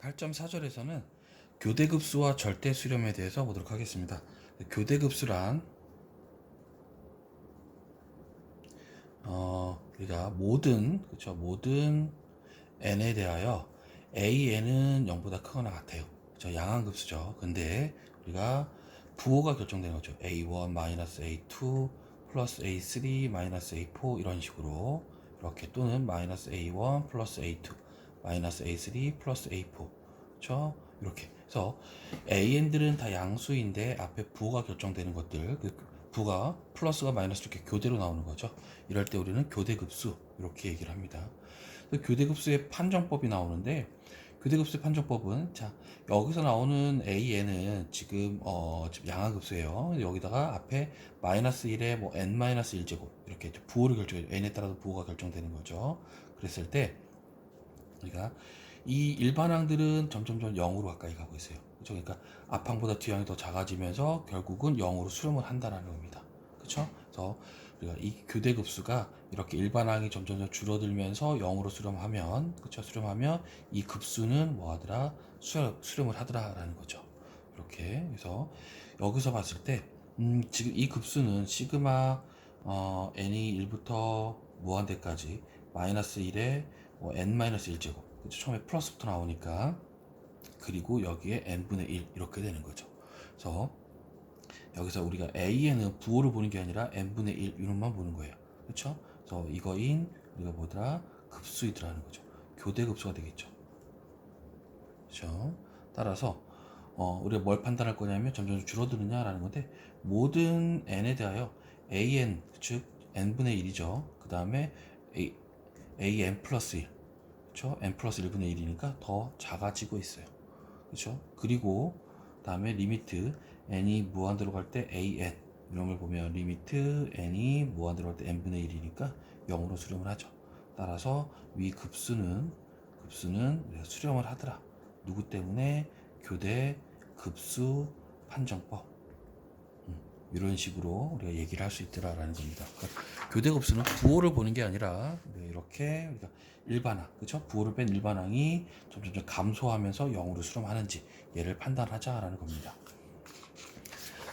8.4절에서는 교대급수와 절대수렴에 대해서 보도록 하겠습니다. 교대급수란 우리가 모든 n에 대하여 an은 0보다 크거나 같아요. 그렇죠? 양항급수죠. 근데 우리가 부호가 결정되는 거죠. a1 마이너스 a2 플러스 a3 마이너스 a4 이런 식으로 이렇게, 또는 마이너스 a1 플러스 a2 마이너스 a3 플러스 a4, 그렇죠? 이렇게. 그래서 an들은 다 양수인데 앞에 부호가 결정되는 것들, 그 부가 플러스가 마이너스 이렇게 교대로 나오는 거죠. 이럴 때 우리는 교대급수 이렇게 얘기를 합니다. 교대급수의 판정법이 나오는데, 교대급수의 판정법은, 자, 여기서 나오는 an은 지금 양화급수예요. 여기다가 앞에 마이너스 1에 뭐 n-1제곱 이렇게 부호를 결정해요. n에 따라서 부호가 결정되는 거죠. 그랬을 때 우리가 이 일반항들은 점점점 0으로 가까이 가고 있어요. 그렇죠? 그러니까 앞항보다 뒤항이 더 작아지면서 결국은 0으로 수렴을 한다는 겁니다. 그렇죠? 그래서 우리가 이 교대급수가 이렇게 일반항이 점점 줄어들면서 0으로 수렴하면, 그렇죠? 수렴하면 이 급수는 뭐 하더라? 수렴을 하더라라는 거죠. 이렇게. 그래서 여기서 봤을 때 지금 이 급수는 시그마 n이 1부터 무한대까지 마이너스 1에 뭐 n-1제곱, 그렇죠? 처음에 플러스부터 나오니까, 그리고 여기에 n분의 1 이렇게 되는 거죠. 그래서 여기서 우리가 an은 부호를 보는 게 아니라 n분의 1 이놈만 보는 거예요. 그렇죠? 그래서 이거인 우리가 뭐더라? 급수이더라는 거죠. 교대급수가 되겠죠. 그렇죠? 따라서 우리가 뭘 판단할 거냐면 점점 줄어드느냐라는 건데, 모든 n에 대하여 an, 즉 n분의 1이죠. 그 다음에 an 플러스 1, 그렇죠? n 플러스 1분의 1이니까 더 작아지고 있어요. 그렇죠? 그리고 다음에 리미트 n이 무한대로 갈 때 an 이런 걸 보면, 리미트 n이 무한대로 갈 때 n분의 1이니까 0으로 수렴을 하죠. 따라서 위 급수는 우리가 수렴을 하더라. 누구 때문에? 교대 급수 판정법. 이런 식으로 우리가 얘기를 할 수 있더라라는 겁니다. 그러니까 교대 급수는 부호를 보는 게 아니라 이렇게 우리가 일반항, 그렇죠? 부호를 뺀 일반항이 점점 감소하면서 0으로 수렴하는지 얘를 판단하자라는 겁니다.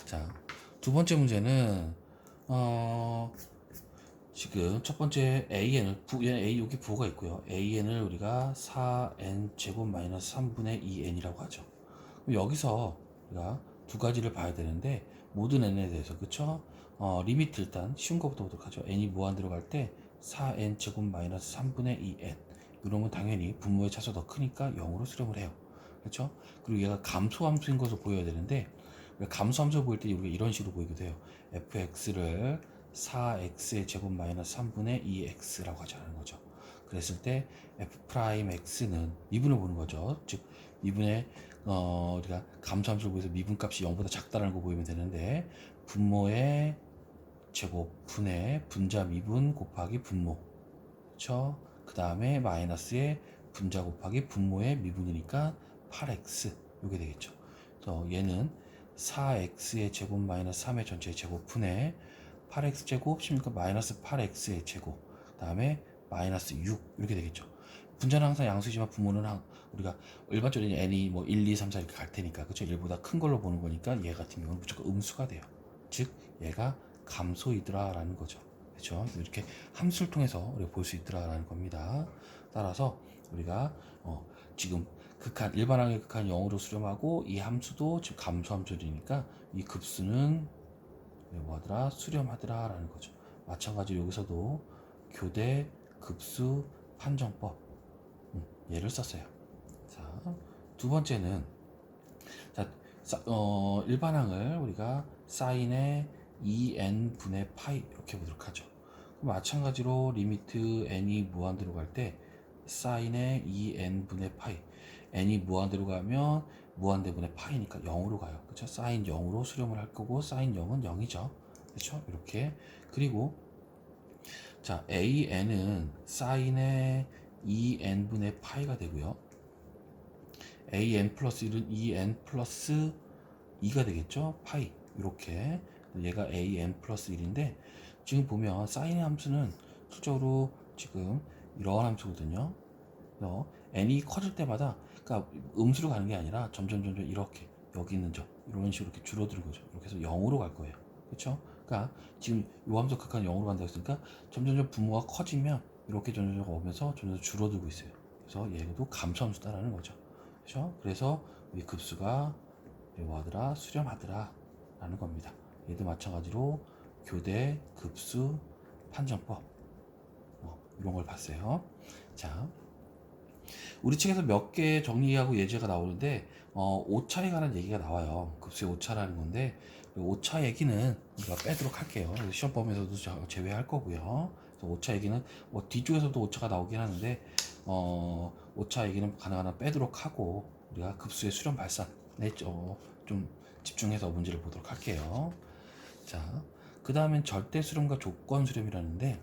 자, 두 번째 문제는 지금 첫 번째 a 여기 부호가 있고요. an을 우리가 4n 제곱 마이너스 3분의 2n이라고 하죠. 그럼 여기서 우리가 두 가지를 봐야 되는데, 모든 n에 대해서, 그쵸? 리미트 일단 쉬운 것부터 보도록 하죠. n이 무한대로 갈 때 4n 제곱 마이너스 3분의 2n, 이러면 당연히 분모의 차수가 더 크니까 0으로 수렴을 해요. 그렇죠? 그리고 얘가 감소함수인 것으로 보여야 되는데, 감소함수 보일 때 우리가 이런 식으로 보이기도 해요. fx를 4x의 제곱 마이너스 3분의 2x라고 하자는 거죠. 그랬을 때 f'x는 미분을 보는 거죠. 즉 미분의 우리가 감소함수를 보여서 미분값이 0보다 작다는 거 보이면 되는데, 분모의 제곱 분의 분자 미분 곱하기 분모, 그렇죠? 그 다음에 마이너스의 분자 곱하기 분모의 미분이니까 8x 이게 되겠죠. 그래서 얘는 4x의 제곱 마이너스 3의 전체의 제곱 분의 8x 제곱 16과 마이너스 8x의 제곱, 그 다음에 마이너스 6 이렇게 되겠죠. 분자는 항상 양수이지만 분모는 우리가 일반적으로 n이 뭐 1, 2, 3, 4 이렇게 갈 테니까, 그렇죠? 1보다 큰 걸로 보는 거니까 얘 같은 경우는 무조건 음수가 돼요. 즉 얘가 감소이더라라는 거죠. 그렇죠? 이렇게 함수를 통해서 우리가 볼 수 있더라라는 겁니다. 따라서 우리가 지금 극한, 일반항의 극한 0으로 수렴하고, 이 함수도 지금 감소함수니까 이 급수는 뭐하더라? 수렴하더라라는 거죠. 마찬가지로 여기서도 교대 급수 판정법 얘를 썼어요. 자, 두 번째는, 자, 일반항을 우리가 사인의 2n 분의 파이 이렇게 보도록 하죠. 마찬가지로 리미트 n이 무한대로 갈 때 사인의 2n 분의 파이, n이 무한대로 가면 무한대분의 파이니까 0으로 가요. 그렇죠? 사인 0으로 수렴을 할 거고, 사인 0은 0이죠. 그렇죠? 이렇게. 그리고 자, an은 사인의 2n 분의 파이가 되고요. an 플러스 1은 2n 플러스 2가 되겠죠? 파이. 이렇게. 얘가 an 플러스 1인데, 지금 보면 사인의 함수는 실적으로 지금 이러한 함수거든요. n이 커질 때마다 그러니까 음수로 가는 게 아니라 점점 이렇게 여기 있는 점 이런 식으로 이렇게 줄어드는 거죠. 이렇게 해서 0으로 갈 거예요. 그렇죠? 그러니까 지금 요 함수 극한 0으로 간다고 했으니까 점점 부모가 커지면 이렇게 점점 오면서 점점 줄어들고 있어요. 그래서 얘도 감소함수다라는 거죠. 그렇죠? 그래서 이 급수가 뭐하더라? 수렴하더라 라는 겁니다. 얘도 마찬가지로 교대 급수 판정법 이런 걸 봤어요. 자, 우리 책에서 몇 개 정리하고 예제가 나오는데 오차에 관한 얘기가 나와요. 급수의 오차라는 건데 오차 얘기는 우리가 빼도록 할게요. 시험 범위에서도 제외할 거고요. 그래서 오차 얘기는 뭐 뒤쪽에서도 오차가 나오긴 하는데 오차 얘기는 가능한 빼도록 하고 우리가 급수의 수렴 발산에 좀 집중해서 문제를 보도록 할게요. 자, 그 다음엔 절대 수렴과 조건 수렴이라는데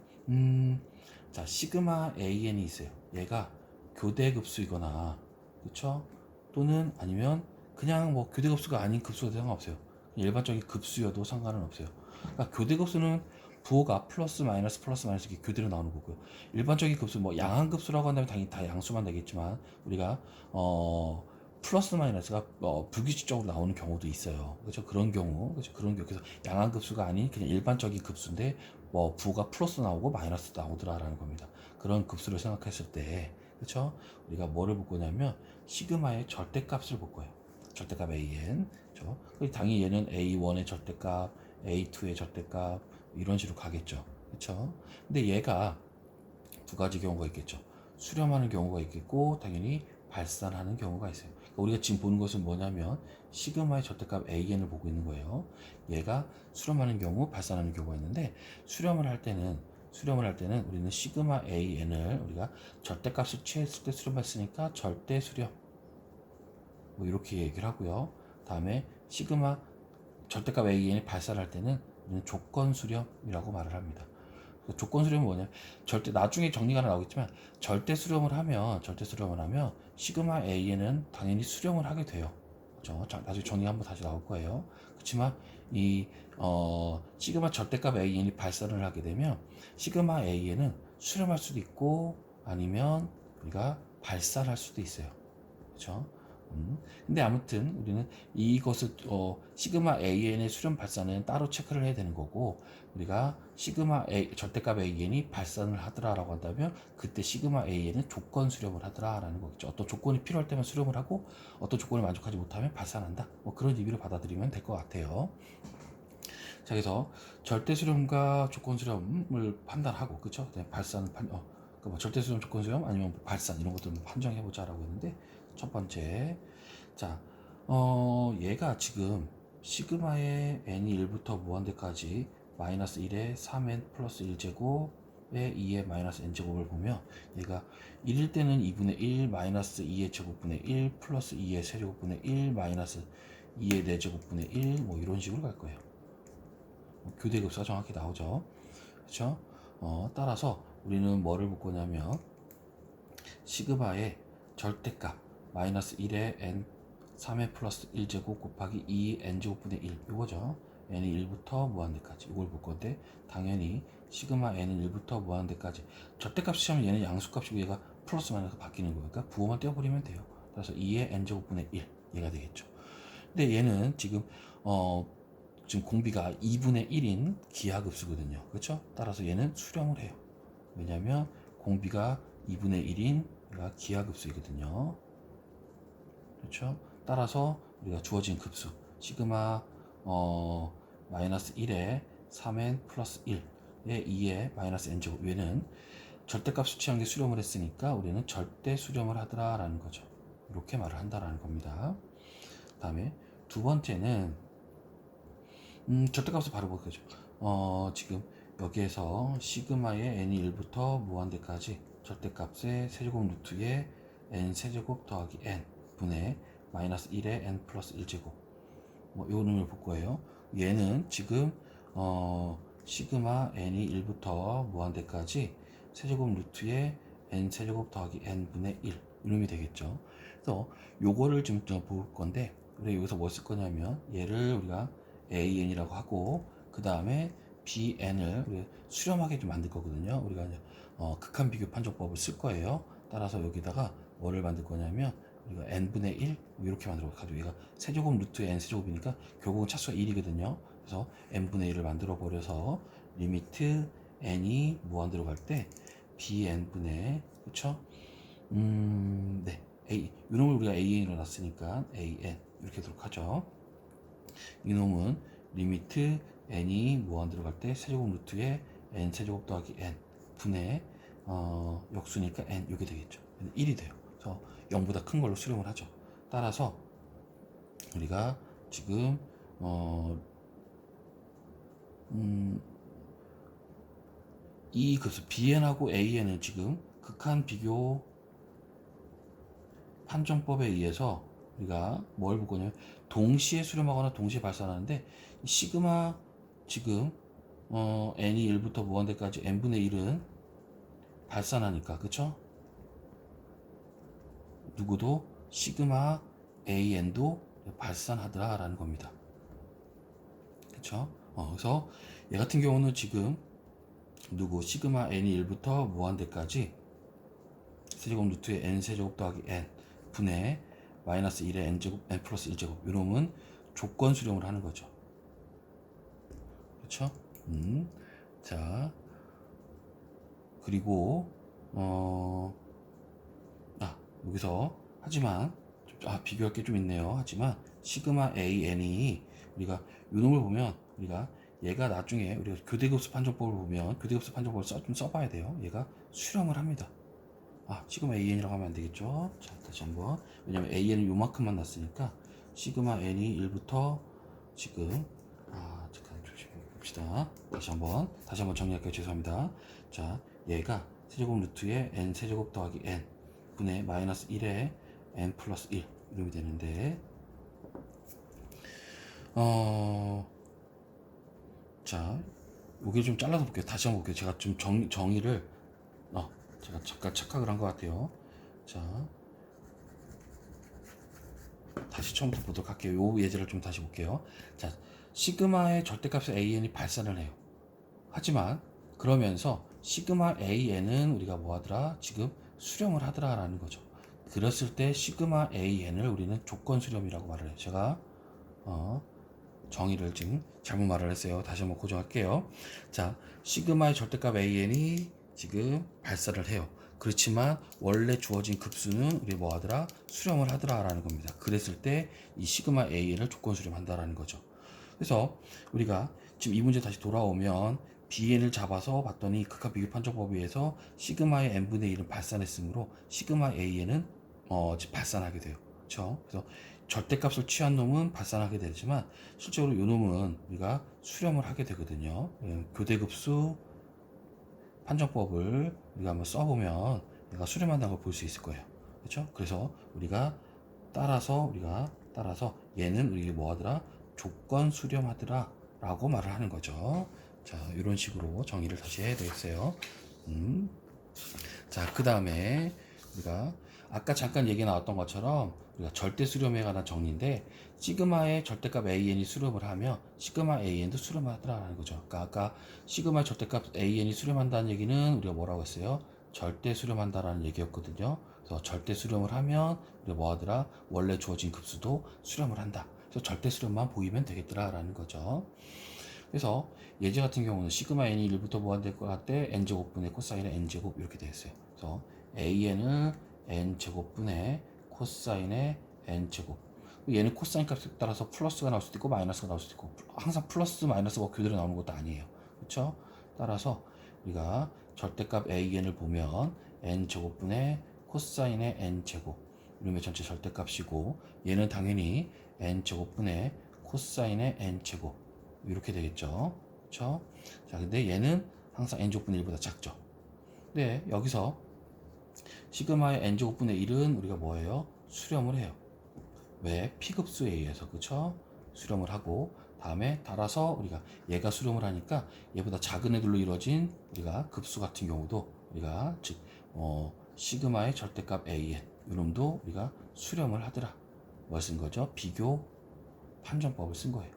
자, 시그마 AN이 있어요. 얘가 교대 급수이거나 그쵸? 또는 아니면 그냥 뭐 교대 급수가 아닌 급수도 상관없어요. 일반적인 급수여도 상관은 없어요. 그러니까 교대 급수는 부호가 플러스 마이너스 이렇게 교대로 나오는 거고요. 일반적인 급수 뭐 양한 급수라고 한다면 당연히 다 양수만 되겠지만 우리가 플러스 마이너스가 불규칙적으로 나오는 경우도 있어요. 그렇죠? 그런 경우, 그렇죠? 그런 경우 그래서 양한 급수가 아닌 그냥 일반적인 급수인데 뭐 부호가 플러스 나오고 마이너스 나오더라라는 겁니다. 그런 급수를 생각했을 때, 그렇죠? 우리가 뭐를 볼 거냐면 시그마의 절대값을 볼 거예요. 절대값 AN, 그렇죠? 당연히 얘는 A1의 절대값, A2의 절대값 이런 식으로 가겠죠, 그렇죠? 근데 얘가 두 가지 경우가 있겠죠. 수렴하는 경우가 있겠고 당연히 발산하는 경우가 있어요. 그러니까 우리가 지금 보는 것은 뭐냐면 시그마의 절대값 AN을 보고 있는 거예요. 얘가 수렴하는 경우, 발산하는 경우가 있는데 수렴을 할 때는 우리는 시그마 AN을 우리가 절대값을 취했을 때 수렴했으니까 절대 수렴 뭐 이렇게 얘기를 하고요. 다음에 시그마 절대값 AN이 발산할 때는 우리는 조건 수렴이라고 말을 합니다. 조건 수렴은 뭐냐? 절대 나중에 정리가 나오겠지만 절대 수렴을 하면 시그마 A에는 당연히 수렴을 하게 돼요. 그렇죠? 나중에 정리 한번 다시 나올 거예요. 그렇지만 이 시그마 절대값 AN이 발산을 하게 되면 시그마 A에는 수렴할 수도 있고 아니면 우리가 발산할 수도 있어요. 그렇죠? 근데 아무튼 우리는 이것을 시그마 AN의 수렴 발산은 따로 체크를 해야 되는 거고 우리가 시그마 A 절대값 AN이 발산을 하더라라고 한다면 그때 시그마 AN은 조건 수렴을 하더라라는 거겠죠. 어떤 조건이 필요할 때만 수렴을 하고 어떤 조건을 만족하지 못하면 발산한다. 뭐 그런 의미로 받아들이면 될 것 같아요. 자, 그래서 절대 수렴과 조건 수렴을 판단하고 그렇죠? 발산 그러니까 뭐 절대 수렴, 조건 수렴 아니면 뭐 발산 이런 것들 판정해 보자라고 했는데 첫 번째, 자, 얘가 지금 시그마의 n이 1부터 무한대까지 마이너스 1에 3n 플러스 1제곱에 2의 마이너스 n제곱을 보면 얘가 1일 때는 2분의 1 마이너스 2의 제곱분의 1 플러스 2의 세제곱분의 1 마이너스 2의 4제곱분의 1 뭐 이런 식으로 갈 거예요. 교대급수가 정확히 나오죠. 그렇죠? 따라서 우리는 뭐를 볼 거냐면 시그마의 절대값 마이너스 1의 n 3의 플러스 1제곱 곱하기 2 n제곱분의 1 이거죠. n이 1부터 무한대까지 이걸 볼 건데 당연히 시그마 n은 1부터 무한대까지 절대값 시하면 얘는 양수값이고 얘가 플러스 마이너스 바뀌는 거예요. 그러니까 부호만 떼어버리면 돼요. 그래서 2의 n제곱분의 1 얘가 되겠죠. 근데 얘는 지금 지금 공비가 2분의 1인 기하급수거든요. 그렇죠? 따라서 얘는 수렴을 해요. 왜냐하면 공비가 2분의 1인 기하급수이거든요. 그렇죠? 따라서 우리가 주어진 급수 시그마 마이너스 1에 3n 플러스 1에 2에 마이너스 n제곱 얘는 절대값 수치한 게 수렴을 했으니까 우리는 절대 수렴을 하더라라는 거죠. 이렇게 말을 한다라는 겁니다. 다음에 두 번째는 절대값을 바로 보겠죠. 지금 여기에서 시그마의 n이 1부터 무한대까지 절대값의 세제곱 루트의 n 세제곱 더하기 n 분의 마이너스 1의 n 플러스 1제곱 뭐 이 놈을 볼 거예요. 얘는 지금 시그마 n이 1부터 무한대까지 세제곱 루트의 n 세제곱 더하기 n 분의 1 이놈이 되겠죠. 그래서 요거를 좀 볼 건데 우리 여기서 뭐 쓸 거냐면 얘를 우리가 AN이라고 하고 그 다음에 BN을 우리가 수렴하게 좀 만들 거거든요. 우리가 극한 비교 판정법을 쓸 거예요. 따라서 여기다가 뭐를 만들 거냐면 우리가 n분의 1 이렇게 만들어 가지고 얘가 세제곱 루트 n 세제곱이니까 결국은 차수가 1이거든요. 그래서 n분의 1을 만들어 버려서 리미트 n이 무한대로 갈 때 bn분의 그쵸? 네. 이놈을 우리가 an으로 놨으니까 an 이렇게 하도록 하죠. 이놈은 리미트 n이 무한대로 갈 때 세제곱 루트에 n 세제곱 더하기 n 분의 역수니까 n 이게 되겠죠. 1이 돼요. 그래서 0보다 큰 걸로 수렴을 하죠. 따라서 우리가 지금 이 급수 bn하고 an은 지금 극한 비교 판정법에 의해서 우리가 뭘 볼 거냐면 동시에 수렴하거나 동시에 발산하는데 시그마 지금 n이 1부터 무한대까지 n분의 1은 발산하니까 그쵸? 누구도 시그마 an도 발산하더라 라는 겁니다. 그쵸? 그래서 얘 같은 경우는 지금 누구 시그마 n이 1부터 무한대까지 세제곱 루트의 n 세제곱 더하기 n 분의 마이너스 1의 n제곱 n 플러스 1제곱 이놈은 조건 수렴을 하는 거죠. 그렇죠? 자 그리고 여기서 하지만 비교할 게 좀 있네요. 하지만 시그마 an이 우리가 이놈을 보면 우리가 얘가 나중에 우리가 교대급수 판정법을 보면 교대급수 판정법을 좀 써봐야 돼요. 얘가 수렴을 합니다. 시그마 an이라고 하면 안 되겠죠. 자, 다시 한번. 왜냐면 an은 요만큼만 났으니까 시그마 n이 1부터 지금 잠깐 조심해 봅시다. 다시 한번 정리할게요. 죄송합니다. 자, 얘가 세제곱 루트에 n 세제곱 더하기 n 분의 마이너스 1에 n 플러스 1 이렇게 되는데 자, 여기 좀 잘라서 볼게요. 다시 한번 볼게요. 제가 좀 정의를 제가 잠깐 착각을 한 것 같아요. 자, 다시 처음부터 보도록 할게요. 요 예제를 좀 다시 볼게요. 자, 시그마의 절대값의 an이 발산을 해요. 하지만 그러면서 시그마 an은 우리가 뭐 하더라? 지금 수렴을 하더라 라는 거죠. 그랬을 때 시그마 an을 우리는 조건 수렴이라고 말을 해요. 제가 정의를 지금 잘못 말을 했어요. 다시 한번 고정할게요. 자, 시그마의 절대값 an이 지금 발산을 해요. 그렇지만 원래 주어진 급수는 우리 뭐 하더라? 수렴을 하더라 라는 겁니다. 그랬을 때 이 시그마 an을 조건 수렴한다라는 거죠. 그래서 우리가 지금 이 문제 다시 돌아오면 bn을 잡아서 봤더니 극한 비교 판정법에 의해서 시그마의 n분의 1은 발산했으므로 시그마 an은 발산하게 돼요. 그렇죠? 그래서 절대값을 취한 놈은 발산하게 되지만 실제로 이 놈은 우리가 수렴을 하게 되거든요. 교대급수 판정법을 우리가 한번 써보면 얘가 수렴한다는 걸 볼 수 있을 거예요. 그렇죠? 그래서 우리가 따라서 얘는 우리 뭐 하더라? 조건 수렴하더라 라고 말을 하는 거죠. 자, 이런 식으로 정의를 다시 해야 되겠어요. 자, 그 다음에 우리가 아까 잠깐 얘기 나왔던 것처럼 우리가 절대 수렴에 관한 정의인데 시그마의 절대값 an이 수렴을 하면 시그마 an도 수렴하더라는 거죠. 그러니까 아까 시그마의 절대값 an이 수렴한다는 얘기는 우리가 뭐라고 했어요? 절대 수렴한다라는 얘기였거든요. 그래서 절대 수렴을 하면 우리가 뭐 하더라? 원래 주어진 급수도 수렴을 한다. 그래서 절대 수렴만 보이면 되겠더라라는 거죠. 그래서 예제 같은 경우는 시그마 n이 1부터 무한될 것 같대 n제곱분의 코사인의 n제곱 이렇게 되어 있어요. 그래서 an을 n제곱분의 코사인의 n제곱 얘는 코사인 값에 따라서 플러스가 나올 수도 있고 마이너스가 나올 수도 있고 항상 플러스 마이너스가 그대로 나오는 것도 아니에요. 그렇죠? 따라서 우리가 절대값 an을 보면 n제곱분의 코사인의 n제곱 이놈의 전체 절대값이고 얘는 당연히 n제곱분의 코사인의 n제곱 이렇게 되겠죠. 그렇죠? 자, 근데 얘는 항상 n제곱분의 1보다 작죠. 근데 여기서 시그마의 n제곱분의 1은 우리가 뭐예요? 수렴을 해요. 왜? P급수에 의해서. 그쵸? 수렴을 하고 다음에 따라서 우리가 얘가 수렴을 하니까 얘보다 작은 애들로 이루어진 우리가 급수 같은 경우도 우리가 즉 시그마의 절대값 an 이놈도 우리가 수렴을 하더라. 뭘 쓴 거죠? 비교 판정법을 쓴 거예요.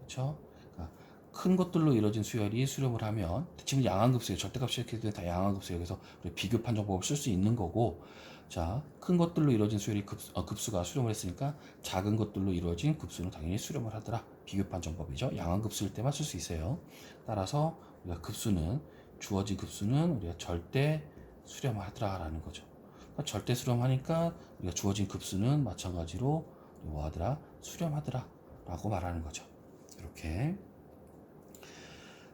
그쵸? 그러니까 큰 것들로 이루어진 수열이 수렴을 하면 지금 양한급수예요. 절대값이 이렇게 되면 다 양한급수예요. 그래서 우리 비교 판정법을 쓸 수 있는 거고 자, 큰 것들로 이루어진 수열이 급수가 수렴을 했으니까 작은 것들로 이루어진 급수는 당연히 수렴을 하더라. 비교 판정법이죠. 양한 급수일 때만 쓸 수 있어요. 따라서 우리가 급수는 주어진 급수는 우리가 절대 수렴을 하더라라는 거죠. 그러니까 절대 수렴하니까 우리가 주어진 급수는 마찬가지로 뭐 하더라? 수렴하더라라고 말하는 거죠. 이렇게.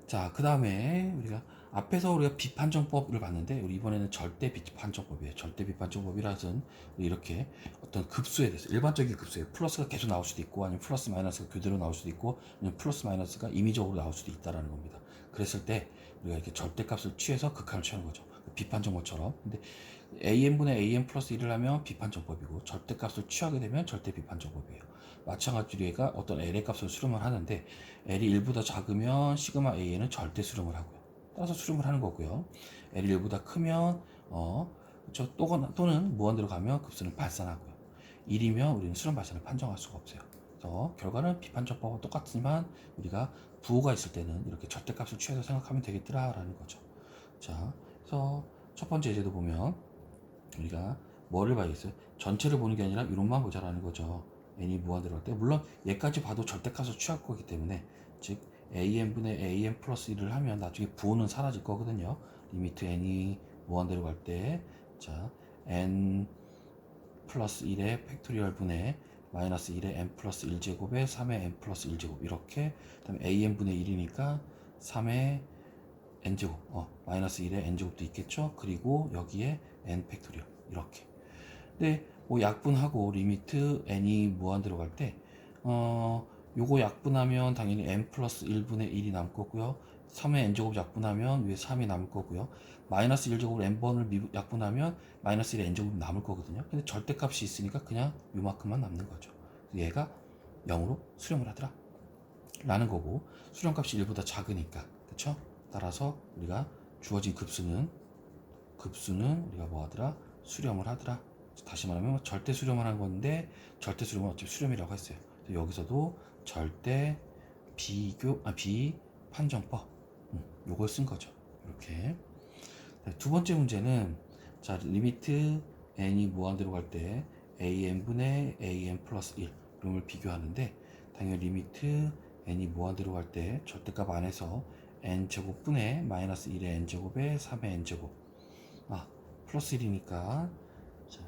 자, 그 다음에 우리가 앞에서 우리가 비판정법을 봤는데 우리 이번에는 절대 비판정법이에요. 절대 비판정법이라서는 이렇게 어떤 급수에 대해서 일반적인 급수에 플러스가 계속 나올 수도 있고 아니면 플러스 마이너스가 교대로 나올 수도 있고 아니면 플러스 마이너스가 임의적으로 나올 수도 있다라는 겁니다. 그랬을 때 우리가 이렇게 절대값을 취해서 극한을 취하는 거죠. 비판정법처럼. 근데 an분의 an 플러스 1을 하면 비판정법이고 절대값을 취하게 되면 절대 비판정법이에요. 마찬가지로 얘가 어떤 l의 값을 수렴을 하는데 l이 1보다 작으면 시그마 a는 절대 수렴을 하고요. 따라서 수렴을 하는 거고요. l이 1보다 크면 그렇죠? 또는 무한대로 가면 급수는 발산하고요. 1이면 우리는 수렴 발산을 판정할 수가 없어요. 그래서 결과는 비판정법과 똑같지만 우리가 부호가 있을 때는 이렇게 절대값을 취해서 생각하면 되겠더라라는 거죠. 자, 그래서 첫 번째 예제도 보면 우리가 뭐를 봐야겠어요? 전체를 보는 게 아니라 이론만 보자라는 거죠. n이 무한대로 할 때 물론 얘까지 봐도 절대값을 취할 거기 때문에 즉 an분의 an 플러스 1을 하면 나중에 부호는 사라질 거거든요. 리미트 n이 무한대로 갈 때 자 n 플러스 1의 팩토리얼 분의 마이너스 1의 n 플러스 1제곱에 3의 n 플러스 1제곱 이렇게 그 다음에 an분의 1이니까 3의 n제곱 마이너스 1의 n제곱도 있겠죠. 그리고 여기에 n 팩토리얼 이렇게. 근데 뭐 약분하고 리미트 n이 무한대로 갈 때 요거 약분하면 당연히 n 플러스 1분의 1이 남을 거고요. 3의 n제곱 약분하면 위에 3이 남을 거고요. 마이너스 1제곱을 n번을 약분하면 마이너스 1의 n제곱이 남을 거거든요. 근데 절대값이 있으니까 그냥 요만큼만 남는 거죠. 얘가 0으로 수렴을 하더라 라는 거고 수렴값이 1보다 작으니까 그쵸? 따라서 우리가 주어진 급수는 우리가 뭐 하더라? 수렴을 하더라. 다시 말하면 절대 수렴을 한 건데 절대 수렴은 어차피 수렴이라고 했어요. 여기서도 절대 비판정법 요걸 쓴 거죠. 이렇게. 두 번째 문제는 자 리미트 n이 무한대로 갈 때 an분의 an 플러스 1 이름을 비교하는데 당연히 리미트 n이 무한대로 갈 때 절대값 안에서 n제곱분의 마이너스 1의 n제곱에 3의 n제곱 플러스 1이니까 자,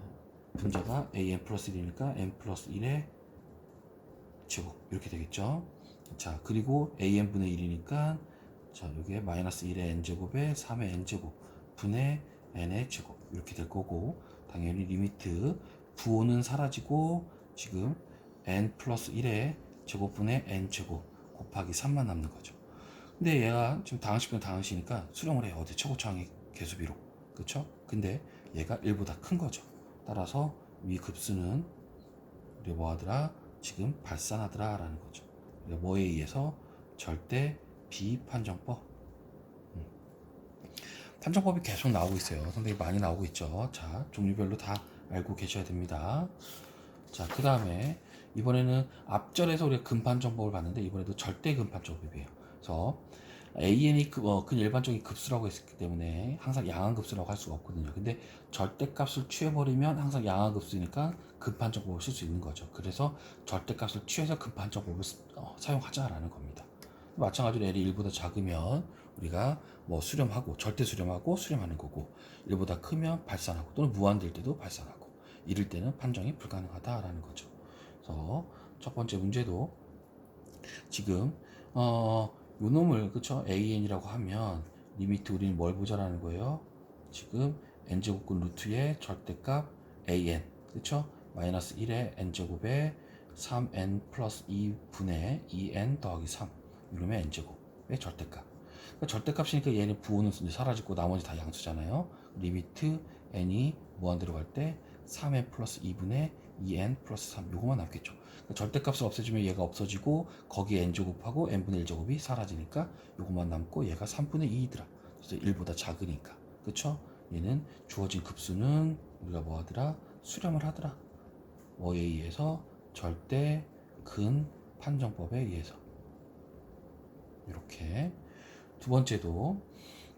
분자가 an 플러스 1이니까 n 플러스 1의 제곱 이렇게 되겠죠. 자 그리고 an분의 1이니까 자 여기에 마이너스 1의 n제곱에 3의 n제곱 분의 n의 제곱 이렇게 될 거고 당연히 리미트 부호는 사라지고 지금 n 플러스 1의 제곱분의 n제곱 곱하기 3만 남는 거죠. 근데 얘가 지금 당항식분 당항식이니까 수렴을 해요. 어디 최고차항의 개수비로 그쵸? 근데 얘가 1보다 큰 거죠. 따라서 위 급수는 우리 뭐 하더라? 지금 발산하더라 라는 거죠. 뭐에 의해서? 절대 비판정법. 판정법이 계속 나오고 있어요. 상당히 많이 나오고 있죠. 자, 종류별로 다 알고 계셔야 됩니다. 자, 그 다음에 이번에는 앞절에서 우리가 근판정법을 봤는데 이번에도 절대 근판정법이에요. 그래서 an이 일반적인 급수라고 했기 때문에 항상 양한급수라고 할 수가 없거든요. 근데 절대값을 취해버리면 항상 양한급수니까 근판정법을 쓸 수 있는 거죠. 그래서 절대값을 취해서 근판정법을 사용하자라는 겁니다. 마찬가지로 l이 1보다 작으면 우리가 뭐 수렴하고 절대 수렴하고 수렴하는 거고 1보다 크면 발산하고 또는 무한될 때도 발산하고 이럴 때는 판정이 불가능하다라는 거죠. 그래서 첫 번째 문제도 지금 요 놈을 그쵸 an이라고 하면 리미트 우리는 뭘 보자라는 거예요. 지금 n제곱근 루트의 절대값 an 그쵸 마이너스 1의 n제곱에 3n 플러스 2분의 2n 더하기 3 이러면 n제곱의 절대값. 그러니까 절대값이니까 얘는 부호는 사라지고 나머지 다 양수잖아요. 리미트 n이 무한대로 갈 때 3n 플러스 2분의 2n 플러스 3 요거만 남겠죠. 그러니까 절대값을 없애주면 얘가 없어지고 거기에 n제곱하고 n분의 1제곱이 사라지니까 요거만 남고 얘가 3분의 2이더라. 그래서 1보다 작으니까 그쵸? 얘는 주어진 급수는 우리가 뭐 하더라? 수렴을 하더라. 뭐에 의해서? 절대 근 판정법에 의해서. 이렇게 두 번째도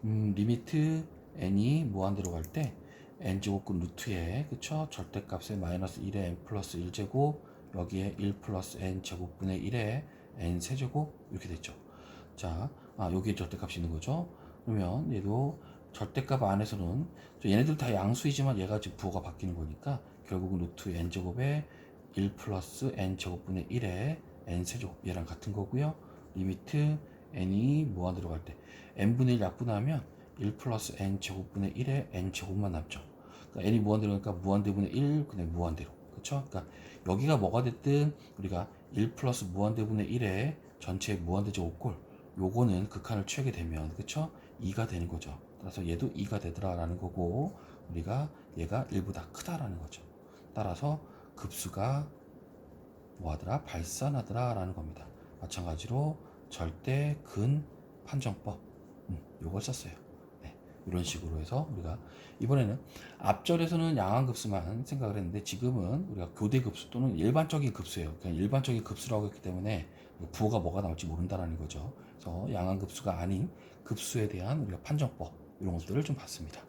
리미트 n이 무한대로 갈 때 n제곱근 루트에 그쵸? 절대값에 마이너스 1의 n 플러스 1제곱 여기에 1 플러스 n 제곱분의 1의 n 세제곱 이렇게 됐죠. 자, 여기에 절대값이 있는 거죠. 그러면 얘도 절대값 안에서는 얘네들 다 양수이지만 얘가 지금 부호가 바뀌는 거니까 결국은 루트 n제곱에 1 플러스 n 제곱분의 1의 n 세제곱 얘랑 같은 거고요. 리미트 n이 무한대로 갈 때 n분의 1 약분하면 1 플러스 n 제곱분의 1의 n 제곱만 남죠. 그러니까 n이 무한대로니까 무한대분의 1 그냥 무한대로 그쵸? 그러니까 여기가 뭐가 됐든 우리가 1 플러스 무한대분의 1의 전체 무한대 제곱꼴 요거는 극한을 취하게 되면 그쵸? 2가 되는 거죠. 따라서 얘도 2가 되더라 라는 거고 우리가 얘가 1보다 크다라는 거죠. 따라서 급수가 뭐하더라? 발산하더라 라는 겁니다. 마찬가지로 절대 근 판정법 요걸 썼어요. 네, 이런 식으로 해서 우리가 이번에는 앞절에서는 양한급수만 생각을 했는데 지금은 우리가 교대급수 또는 일반적인 급수예요. 그냥 일반적인 급수라고 했기 때문에 부호가 뭐가 나올지 모른다라는 거죠. 그래서 양한급수가 아닌 급수에 대한 우리가 판정법 이런 것들을 좀 봤습니다.